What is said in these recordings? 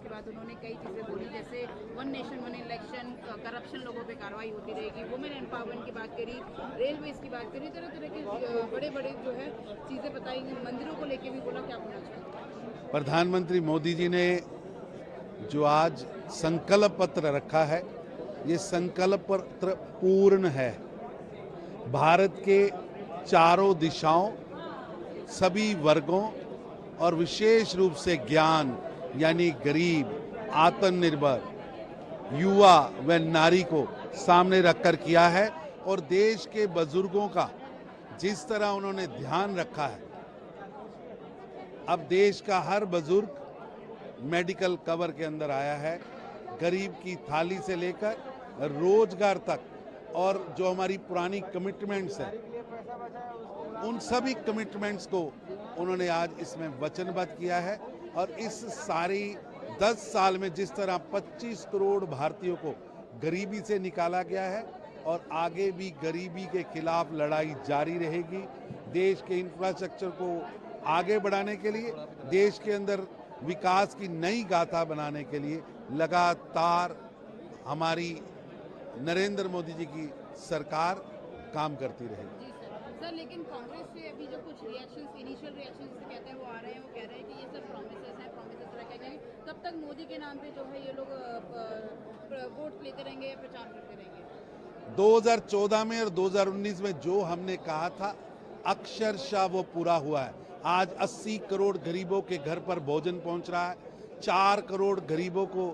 उसके बाद उन्होंने कई चीज़ें बोली, जैसे one nation one election, corruption लोगों पे कार्रवाई होती रहेगी, वुमेन एम्पावरमेंट की बात करी, रेलवेज की बात करी, तरह तरह के बड़े बड़े जो है चीज़ें बताई, मंदिरों को लेके भी बोला। क्या बोलना चाहिए? प्रधानमंत्री मोदी जी ने जो आज संकल्प पत्र रखा है, ये संकल्प पत्र पूर्ण है। भारत के चारों दिशाओं, सभी वर्गों और विशेष रूप से ज्ञान यानी गरीब, आत्मनिर्भर, युवा व नारी को सामने रखकर किया है। और देश के बुजुर्गों का जिस तरह उन्होंने ध्यान रखा है, अब देश का हर बुजुर्ग मेडिकल कवर के अंदर आया है। गरीब की थाली से लेकर रोजगार तक, और जो हमारी पुरानी कमिटमेंट्स हैं, उन सभी कमिटमेंट्स को उन्होंने आज इसमें वचनबद्ध किया है। और इस सारी 10 साल में जिस तरह 25 करोड़ भारतीयों को गरीबी से निकाला गया है, और आगे भी गरीबी के खिलाफ लड़ाई जारी रहेगी। देश के इंफ्रास्ट्रक्चर को आगे बढ़ाने के लिए, देश के अंदर विकास की नई गाथा बनाने के लिए लगातार हमारी नरेंद्र मोदी जी की सरकार काम करती रहेगी। जी सर, लेकिन कांग्रेस से अभी जो कुछ रिएक्शंस, इनिशियल रिएक्शंस जिसे कहते हैं वो आ रहे हैं, वो कह रहे हैं कि ये सब प्रॉमिसेस हैं, प्रॉमिसेस रखे गए, कब तक मोदी के नाम पे जो है ये लोग वोट लेते रहेंगे, प्रचार करते रहेंगे? 2014 में और 2019 में जो हमने कहा था, अक्षरशः वो पूरा हुआ है। आज 80 करोड़ गरीबों के घर पर भोजन पहुंच रहा है, 4 करोड़ गरीबों को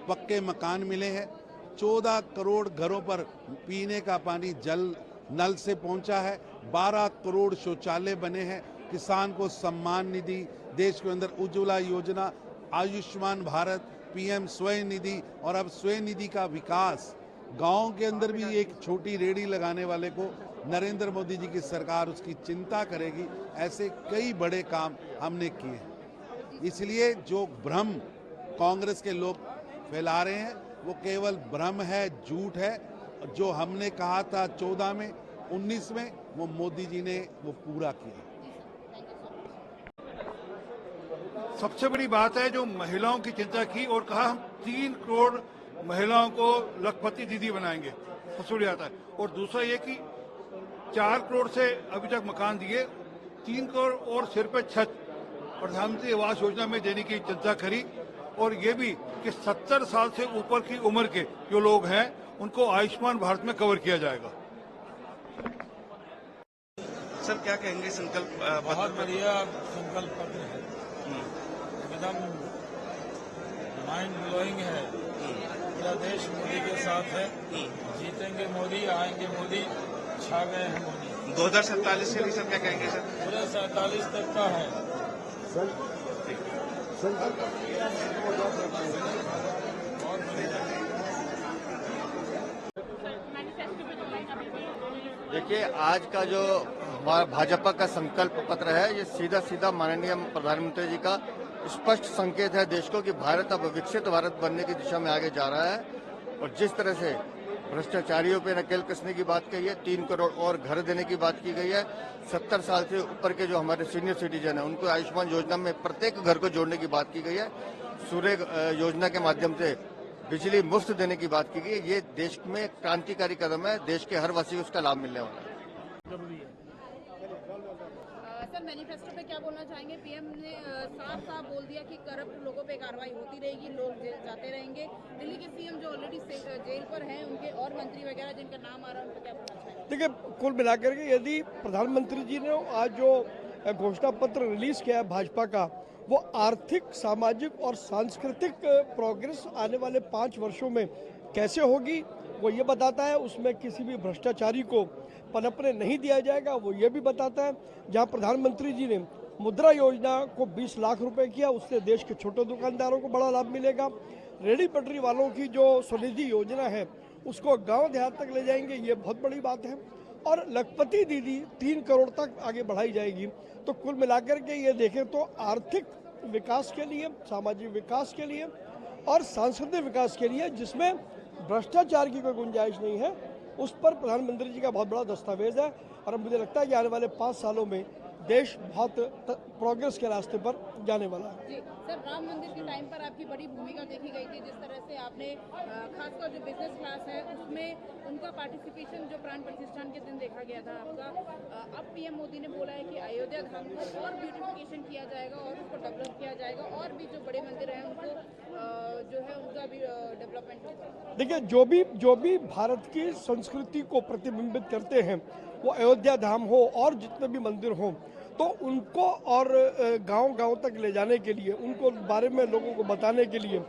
पक्के मकान मिले हैं, 14 करोड़ घरों पर पीने का पानी जल नल से पहुंचा है, 12 करोड़ शौचालय बने हैं, किसान को सम्मान निधि, देश के अंदर उज्ज्वला योजना, आयुष्मान भारत, पीएम स्वयं निधि, और अब स्वयं निधि का विकास। गांव के अंदर भी एक छोटी रेहड़ी लगाने वाले को नरेंद्र मोदी जी की सरकार उसकी चिंता करेगी। ऐसे कई बड़े काम हमने किए हैं। इसलिए जो भ्रम कांग्रेस के लोग फैला रहे हैं, वो केवल भ्रम है, झूठ है। जो हमने कहा था 14 में, 19 में, वो मोदी जी ने वो पूरा किया। सबसे बड़ी बात है जो महिलाओं की चिंता की और कहा हम 3 करोड़ महिलाओं को लखपति दीदी बनाएंगे, सबसे बड़ी बात है। और दूसरा ये कि 4 करोड़ से अभी तक मकान दिए, 3 करोड़ और सिर पे छत प्रधानमंत्री आवास योजना में देने की चिंता करी। और ये भी कि 70 साल से ऊपर की उम्र के जो लोग हैं उनको आयुष्मान भारत में कवर किया जाएगा। सर क्या कहेंगे संकल्प? बहुत बढ़िया संकल्प पत्र है, एकदम माइंड ब्लोइंग है। पूरा देश मोदी के साथ है, जीतेंगे मोदी, आएंगे मोदी, छा गए हैं मोदी। 2047 के लिए सर क्या कहेंगे सर? पूरे 47 तक का है। देखिए, आज का जो हमारा भाजपा का संकल्प पत्र है, ये सीधा सीधा माननीय प्रधानमंत्री जी का स्पष्ट संकेत है देश को कि भारत अब विकसित भारत बनने की दिशा में आगे जा रहा है। और जिस तरह से भ्रष्टाचारियों पे नकेल कसने की बात कही है, 3 करोड़ और घर देने की बात की गई है, 70 साल से ऊपर के जो हमारे सीनियर सिटीजन हैं उनको आयुष्मान योजना में प्रत्येक घर को जोड़ने की बात की गई है, सूर्य योजना के माध्यम से बिजली मुफ्त देने की बात की गई है। ये देश में क्रांतिकारी कदम है, देश के हर वासी को उसका लाभ मिलने वाला है। सर, मैनिफेस्टो पे क्या बोलना चाहेंगे? पीएम ने साफ साफ बोल दिया कि करप्ट लोगों पे कार्रवाई होती रहेगी, लोग जेल जाते रहेंगे। दिल्ली के सीएम जो ऑलरेडी जेल पर हैं, उनके और मंत्री वगैरह जिनका नाम आ रहा है, उन पर क्या बोलना चाहेंगे? देखिए, कुल मिलाकर के यदि प्रधानमंत्री जी ने आज जो घोषणा पत्र रिलीज किया है भाजपा का, वो आर्थिक, सामाजिक और सांस्कृतिक प्रोग्रेस आने वाले 5 वर्षों में कैसे होगी वो ये बताता है। उसमें किसी भी भ्रष्टाचारी को पनपने नहीं दिया जाएगा, वो ये भी बताता है। जहां प्रधानमंत्री जी ने मुद्रा योजना को 20 लाख रुपए किया, उससे देश के छोटे दुकानदारों को बड़ा लाभ मिलेगा। रेहड़ी पटरी वालों की जो स्वनिधि योजना है उसको गांव देहात तक ले जाएंगे, ये बहुत बड़ी बात है। और लखपति दीदी 3 करोड़ तक आगे बढ़ाई जाएगी। तो कुल मिलाकर के ये देखें तो आर्थिक विकास के लिए, सामाजिक विकास के लिए और सांस्कृतिक विकास के लिए, जिसमें भ्रष्टाचार की कोई गुंजाइश नहीं है, उस पर प्रधानमंत्री जी का बहुत बड़ा दस्तावेज है। और मुझे लगता है कि आने वाले 5 सालों में देश बहुत प्रोग्रेस के रास्ते पर जाने वाला है। जी सर, राम मंदिर के टाइम पर आपकी बड़ी भूमिका देखी गई थी, जिस तरह से आपने खासकर जो बिजनेस क्लास है उसमें उनका पार्टिसिपेशन जो प्राण प्रतिष्ठान के दिन देखा गया था आपका। अब पीएम मोदी ने बोला है कि अयोध्या धाम को और ब्यूटिफिकेशन किया जाएगा और उसको डेवलप किया जाएगा और भी जो बड़े मंदिर हैं उनको जो है उनका भी डेवलपमेंट किया जाएगा। देखिए, जो भी भारत की संस्कृति को प्रतिबिंबित करते हैं, वो अयोध्या धाम हो और जितने भी मंदिर हों, तो उनको और गांव-गांव तक ले जाने के लिए, उनको बारे में लोगों को बताने के लिए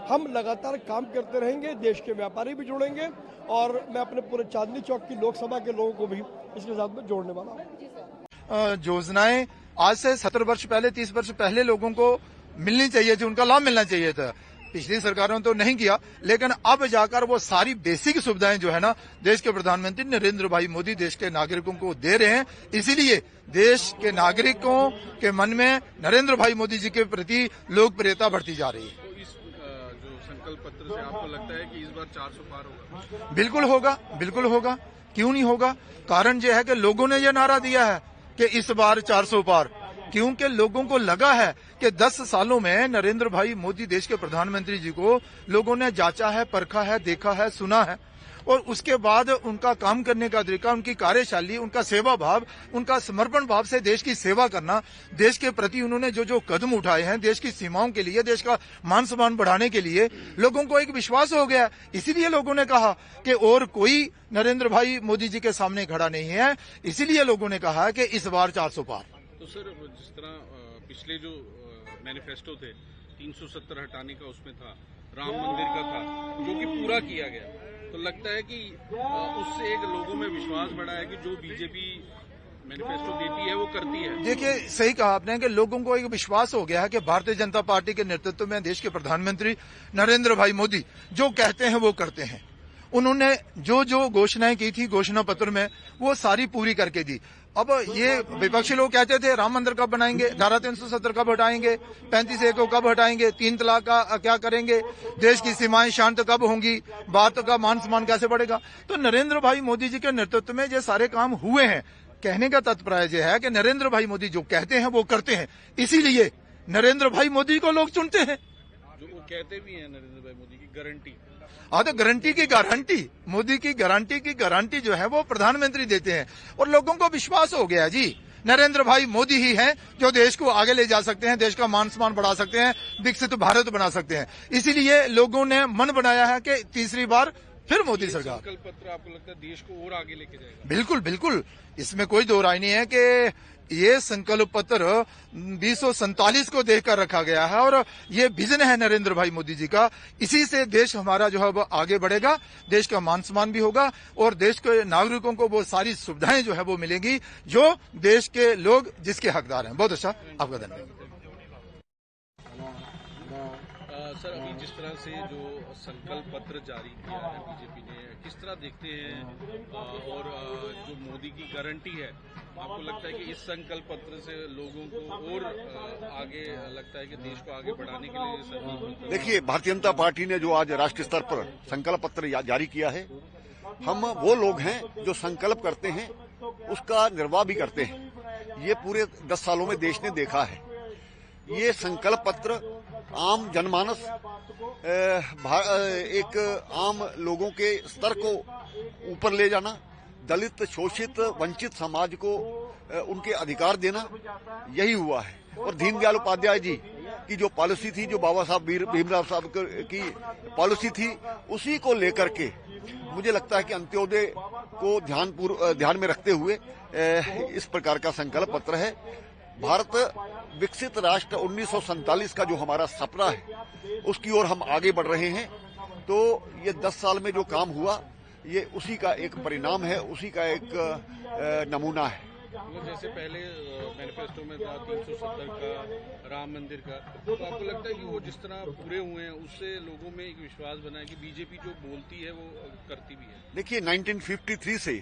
हम लगातार काम करते रहेंगे। देश के व्यापारी भी जुड़ेंगे और मैं अपने पूरे चांदनी चौक की लोकसभा के लोगों को भी इसके साथ में जोड़ने वाला हूँ। योजनाएं आज से 70 वर्ष पहले, 30 वर्ष पहले लोगों को मिलनी चाहिए थी, उनका लाभ मिलना चाहिए था। पिछली सरकारों ने तो नहीं किया, लेकिन अब जाकर वो सारी बेसिक सुविधाएं जो है ना, देश के प्रधानमंत्री नरेंद्र भाई मोदी देश के नागरिकों को दे रहे हैं। इसीलिए देश के नागरिकों के मन में नरेंद्र भाई मोदी जी के प्रति लोकप्रियता बढ़ती जा रही है। तो इस जो संकल्प पत्र से आपको लगता है कि इस बार 400 पार होगा? बिल्कुल होगा, बिल्कुल होगा, क्यों नहीं होगा। कारण यह है कि लोगों ने यह नारा दिया है कि इस बार 400 पार, क्योंकि लोगों को लगा है कि 10 सालों में नरेंद्र भाई मोदी देश के प्रधानमंत्री जी को लोगों ने जांचा है, परखा है, देखा है, सुना है, और उसके बाद उनका काम करने का तरीका, उनकी कार्यशैली, उनका सेवा भाव, उनका समर्पण भाव से देश की सेवा करना, देश के प्रति उन्होंने जो जो कदम उठाए हैं देश की सीमाओं के लिए, देश का मान सम्मान बढ़ाने के लिए, लोगों को एक विश्वास हो गया। इसीलिए लोगों ने कहा कि और कोई नरेंद्र भाई मोदी जी के सामने खड़ा नहीं है, इसीलिए लोगों ने कहा कि इस बार 400 पार। तो सर, जिस तरह पिछले जो मैनिफेस्टो थे 370 हटाने का उसमें था, राम मंदिर का था, जो कि पूरा किया गया, तो लगता है कि उससे एक लोगों में विश्वास बढ़ा है कि जो बीजेपी मैनिफेस्टो देती है वो करती है। देखिए, सही कहा आपने कि लोगों को एक विश्वास हो गया है कि भारतीय जनता पार्टी के नेतृत्व में देश के प्रधानमंत्री नरेंद्र भाई मोदी जो कहते हैं वो करते हैं। उन्होंने जो जो घोषणाएं की थी घोषणा पत्र में, वो सारी पूरी करके दी। अब ये विपक्षी लोग कहते थे राम मंदिर कब बनाएंगे, धारा 370 कब हटाएंगे, 35A को कब हटाएंगे, 3 तलाक का क्या करेंगे, देश की सीमाएं शांत कब होंगी, भारत का मान सम्मान कैसे बढ़ेगा। तो नरेंद्र भाई मोदी जी के नेतृत्व में ये सारे काम हुए हैं। कहने का तात्पर्य यह है कि नरेंद्र भाई मोदी जो कहते हैं वो करते हैं, इसीलिए नरेंद्र भाई मोदी को लोग चुनते हैं। जो वो कहते भी हैं नरेंद्र भाई मोदी की गारंटी, हाँ, तो गारंटी की गारंटी, मोदी की गारंटी जो है वो प्रधानमंत्री देते हैं, और लोगों को विश्वास हो गया जी, नरेंद्र भाई मोदी ही हैं जो देश को आगे ले जा सकते हैं, देश का मान सम्मान बढ़ा सकते हैं, विकसित भारत बना सकते हैं। इसीलिए लोगों ने मन बनाया है कि तीसरी बार फिर मोदी सरकार। संकल्प पत्र आपको लगता है देश को और आगे लेके जाएगा? बिल्कुल बिल्कुल, इसमें कोई दो राय नहीं है कि ये संकल्प पत्र 2047 को देखकर रखा गया है, और ये विजन है नरेंद्र भाई मोदी जी का। इसी से देश हमारा जो है वो आगे बढ़ेगा, देश का मान सम्मान भी होगा, और देश के नागरिकों को वो सारी सुविधाएं जो है वो मिलेंगी जो देश के लोग जिसके हकदार हैं। बहुत अच्छा, आपका धन्यवाद। सर, अभी जिस तरह से जो संकल्प पत्र जारी किया है बीजेपी ने, किस तरह देखते हैं, और जो मोदी की गारंटी है, आपको लगता है कि इस संकल्प पत्र से लोगों को और आगे लगता है कि देश को आगे बढ़ाने के लिए संकल्प पत्र? देखिए, भारतीय जनता पार्टी ने जो आज राष्ट्रीय स्तर पर संकल्प पत्र जारी किया है, हम वो लोग हैं जो संकल्प करते हैं उसका निर्वाह भी करते हैं। ये पूरे 10 सालों में देश ने देखा है। ये संकल्प पत्र आम जनमानस, एक आम लोगों के स्तर को ऊपर ले जाना, दलित, शोषित, वंचित समाज को उनके अधिकार देना, यही हुआ है। और दीनदयाल उपाध्याय जी की जो पॉलिसी थी, जो बाबा साहब भीमराव साहब की पॉलिसी थी, उसी को लेकर के मुझे लगता है कि अंत्योदय को ध्यान में रखते हुए इस प्रकार का संकल्प पत्र है। भारत विकसित राष्ट्र 1947 का जो हमारा सपना है, उसकी ओर हम आगे बढ़ रहे हैं। तो ये 10 साल में जो काम हुआ, ये उसी का एक परिणाम है, उसी का एक नमूना है। जैसे पहले मैनिफेस्टो में था 370 का, राम मंदिर का, तो आपको लगता है कि वो जिस तरह पूरे हुए हैं उससे लोगों में एक विश्वास बना है कि बीजेपी जो बोलती है वो करती भी है? देखिए, 1953 से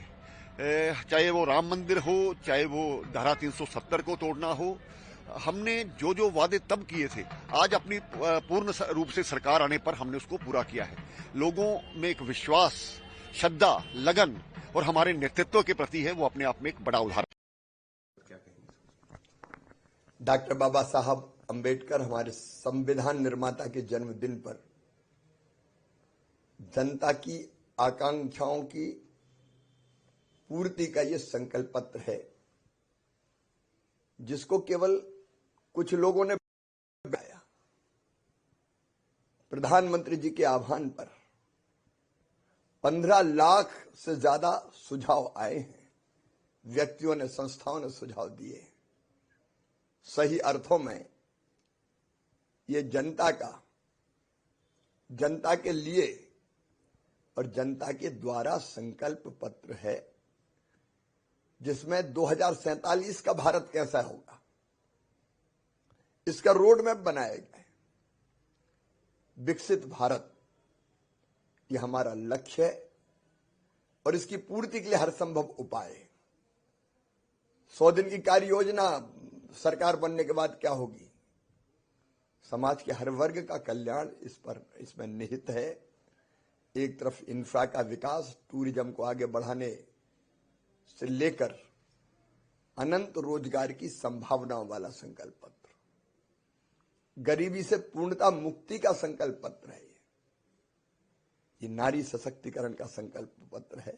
चाहे वो राम मंदिर हो, चाहे वो धारा 370 को तोड़ना हो, हमने जो जो वादे तब किए थे, आज अपनी पूर्ण रूप से सरकार आने पर हमने उसको पूरा किया है। लोगों में एक विश्वास, श्रद्धा, लगन और हमारे नेतृत्व के प्रति है, वो अपने आप में एक बड़ा उदाहरण। डॉक्टर बाबा साहब अंबेडकर हमारे संविधान निर्माता के जन्मदिन पर जनता की आकांक्षाओं की पूर्ति का ये संकल्प पत्र है, जिसको केवल कुछ लोगों ने बनाया। प्रधानमंत्री जी के आह्वान पर 15 लाख से ज्यादा सुझाव आए हैं। व्यक्तियों ने, संस्थाओं ने सुझाव दिए। सही अर्थों में ये जनता के लिए और जनता के द्वारा संकल्प पत्र है, जिसमें 2047 का भारत कैसा होगा इसका रोड मैप बनाया गया है। विकसित भारत ये हमारा लक्ष्य है और इसकी पूर्ति के लिए हर संभव उपाय है। 100 दिन की कार्य योजना सरकार बनने के बाद क्या होगी? समाज के हर वर्ग का कल्याण इसमें निहित है। एक तरफ इंफ्रा का विकास, टूरिज्म को आगे बढ़ाने से लेकर अनंत रोजगार की संभावनाओं वाला संकल्प पत्र, गरीबी से पूर्णता मुक्ति का संकल्प पत्र है। ये नारी सशक्तिकरण का संकल्प पत्र है।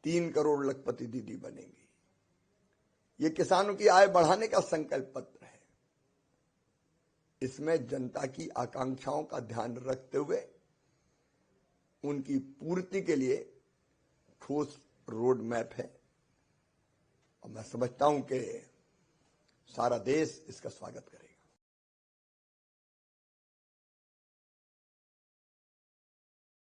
3 करोड़ लखपति दीदी बनेंगी। ये किसानों की आय बढ़ाने का संकल्प पत्र है। इसमें जनता की आकांक्षाओं का ध्यान रखते हुए उनकी पूर्ति के लिए ठोस रोड मैप है और मैं समझता हूं कि सारा देश इसका स्वागत करेगा।